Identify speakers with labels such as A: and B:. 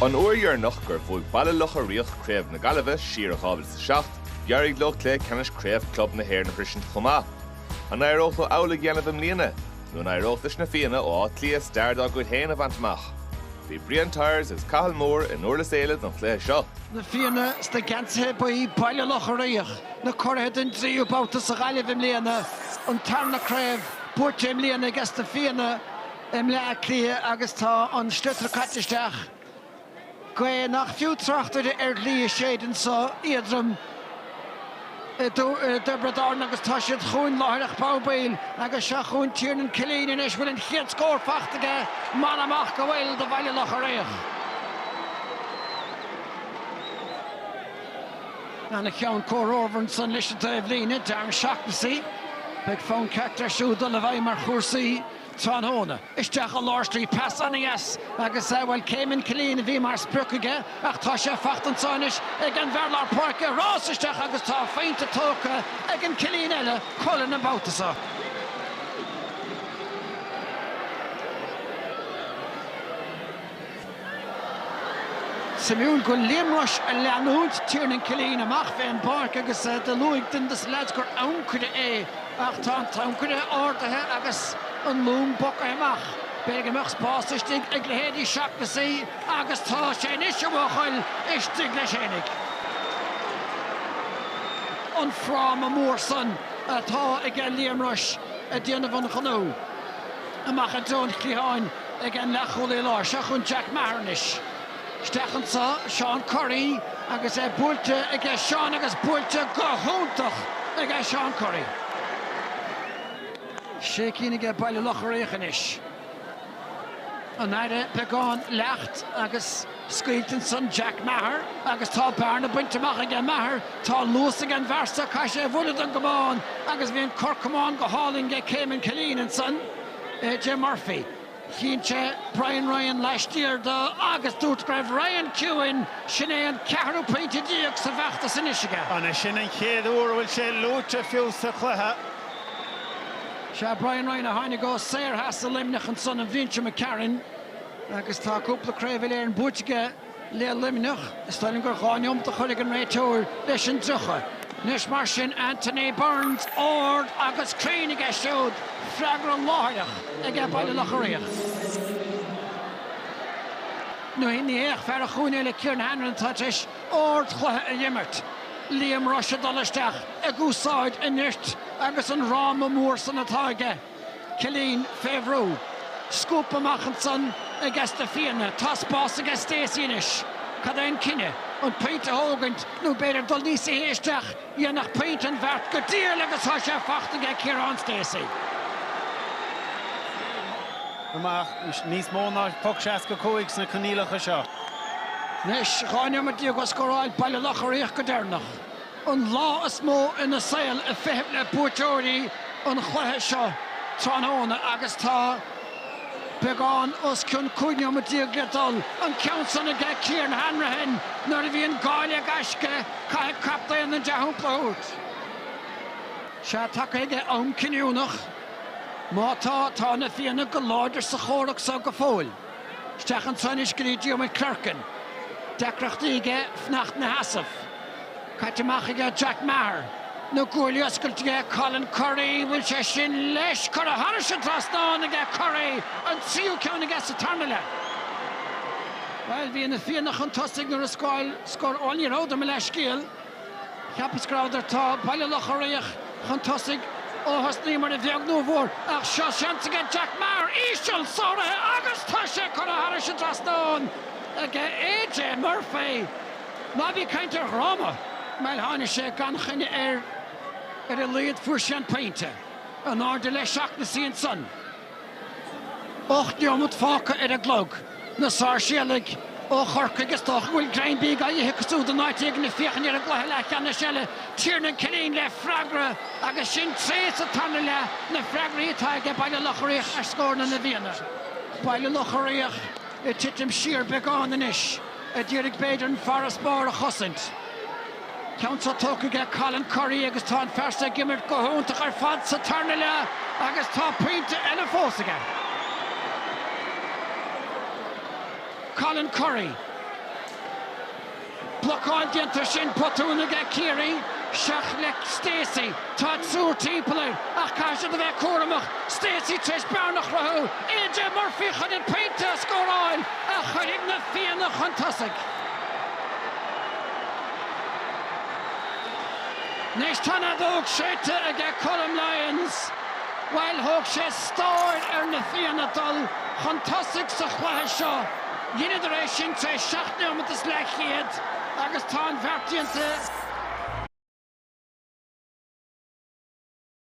A: An uair nach gur bhfuil bailach a rioch craobh na Gaillimhe siar a chábhail sa seacht, gearrig le lé ceannis craobh club na Héir na Christian Chomá. An éireocht ó aula ghéanamh mbliana, nó na éireochtas na fianna ó átlia starda go héana a bhaintach. Bhí Brian Tyres is cathal mór in Uirlas Éile don chlé seo.
B: Na fianna sta ganthe buí bailach a rioch, na corthe den tríú báta sa Gaillimhe mbliana, an tarna craobh, búirte mbliana agus na fianna le clia agus tá an stutra cattisteach. Gwe nach fiú trachtar lí sédan sa iadrum Dubradar agus tá siad chuún láthach pábail agus se chuún tíirnan Cilín is bhfuil an chiad scór fachtaige man amach go bhfuil do bailach a rioch. Na cheann cór orban san leis an bhlíine dearm seachtasaí, beag fón ceachtar siúda le bhaid mar chósaí Tán hóna. Isteach a láirstrí pass anías agus bhfuil céimeann Cilín a bhí mar sprucaige ach tá sé fachtan sáinis ag an bhearlar páirce rás isteach agus tá féinte tóca ag an Cilín eile chulann na bátasá. Simeún go Liamrush a leanúint tíirnan Cilín amach bheith an páirce agus de luigh den des leid gur ancuide é ach tá ancuide áirithe agus an lún boca amach. Beag amach spásistig ag lehéadí seachtasaí agus tá sé níos bhachail istig le sénig. An frám a mór san atá ag Liamrush a déanamh an chanó. Amach a dún chliáin ag an lechúil lá se chun Jack Mahernis. Stechan sa Sean Curry agus búilte ag Sean agus búilte go húntach ag Sean Curry. sé cínig bailach a réchanis. An aire beagán lecht agus scuiltan san Jack Maher agus tá bearna buinteach ag Maher tá luas ag an bharsa cai sé bhulad an gomáin agus bhíon corcamán go háling ag Céimeann Cilín an san Jim Murphy. Cínte Brian Ryan leistíir do agus dúirt greibh Ryan Cewan sinné an 4 pointe díoch sa bheachta san isiige.
C: Anna sin an chéad uair bhfuil sé lúte fiú sa cluthe.
B: Se Brian Ryan a tháinig go séir has a limnach an son an Vince McCarran agus tá cúpla craobh ar an búteige le limnach stáilm gur cháineom de chuig an réiteúir leis an drucha. Nis mar sin Anthony Burns ord agus crínig siúd freagra láideach ag bailach a réach. Nu híní éach fer a chúine le Kieran Hanlon táis ord chluthe a dhimmert. Liamrush a dolisteach ag úsáid a nirt agus an rám a mór san atáige. Cilín féhrú. Scoop amach an san ag esta fianna. Tá spás ag Stacey-inis. Cad ein cinne. An peint a hógant nó beidir dul níos a héisteach dhéanach peint an bhert go dír agus tá sé fachtaige ag Ciarán Stacey.
C: Amach níos móna puc seas go cúig sna canílacha seo.
B: Nes cháine mar díag go scoráil bailach a réach go déirnach. An lá is mó ina saoil a feitheamh le búteoirí an chluthe seo tránóna agus tá beagán os cún cúine mar díag le dul an ceann sanna ag Kieran Hanrahan nar a bhíon gáile gaisce cai captaíon an deúpla út. Se take ag an ciniúnach má tá na fianna go láidir sa chóireach sa go fóil. Stechan sanis grídío mai Clerkin. Decrachtaige fnacht na hasamh. Caiteach ag Jack Maher. No gúirlí oscailte Colin Curry bhfuil sé sin leis chu a Harris an trasnáin ag Curry an tríú ceann ag sa tarnala. Well, bhí na fianach an tosig nar a scóil scór óní róda me leis scíal. Cheapas gráidir tá bailach a réach chun tosig óhas ní mar a bheag nó bhór ach seo seanta ag Jack Maher íseal sóirithe agus tá sé chu a Harris an trasnáin ag AJ Murphy. Má bhí cainte ráma meil tháinig sé gan chuine ar a líad fuair sé an peinte an áde le seach na síon san. 8 diomad fáca ar a glog na sár séalaigh ó chorca agus tá bhfuil Greinbí a dhicasú do náitiag na fiochan ar a gluthe le cheanna séile tíirnan Cilín le freagra agus sin tréas a tarna le na freagraí atá ag bailach a réach ar scórna na bhíonna. Bailach a réach i titim siar beagán inis a dtíirigh beidir an Forras Bar a chosint. Ceann tóca ag Colin Curry agus tá an fersta gimmert go húntaach ar fad sa tarna le agus tá pointe eile fósaige. Colin Curry Blocáil dianta sin potúna ga Kiri, seach le Stacey, tá súr típla ach caiise a bheith cuaramach, Stacey treis bearnach rathú, AJ Murphy chun in peinte a scóráil a chuirigh na fianna chun tosig. Nes tána dóg séite a ga Colm Lyons, while thóg sé stóir na fianna dul chun tosig sa chlutha seo. Dhéanamh éis sin treis seachtna am is le chéad agus tá an bheartaíonta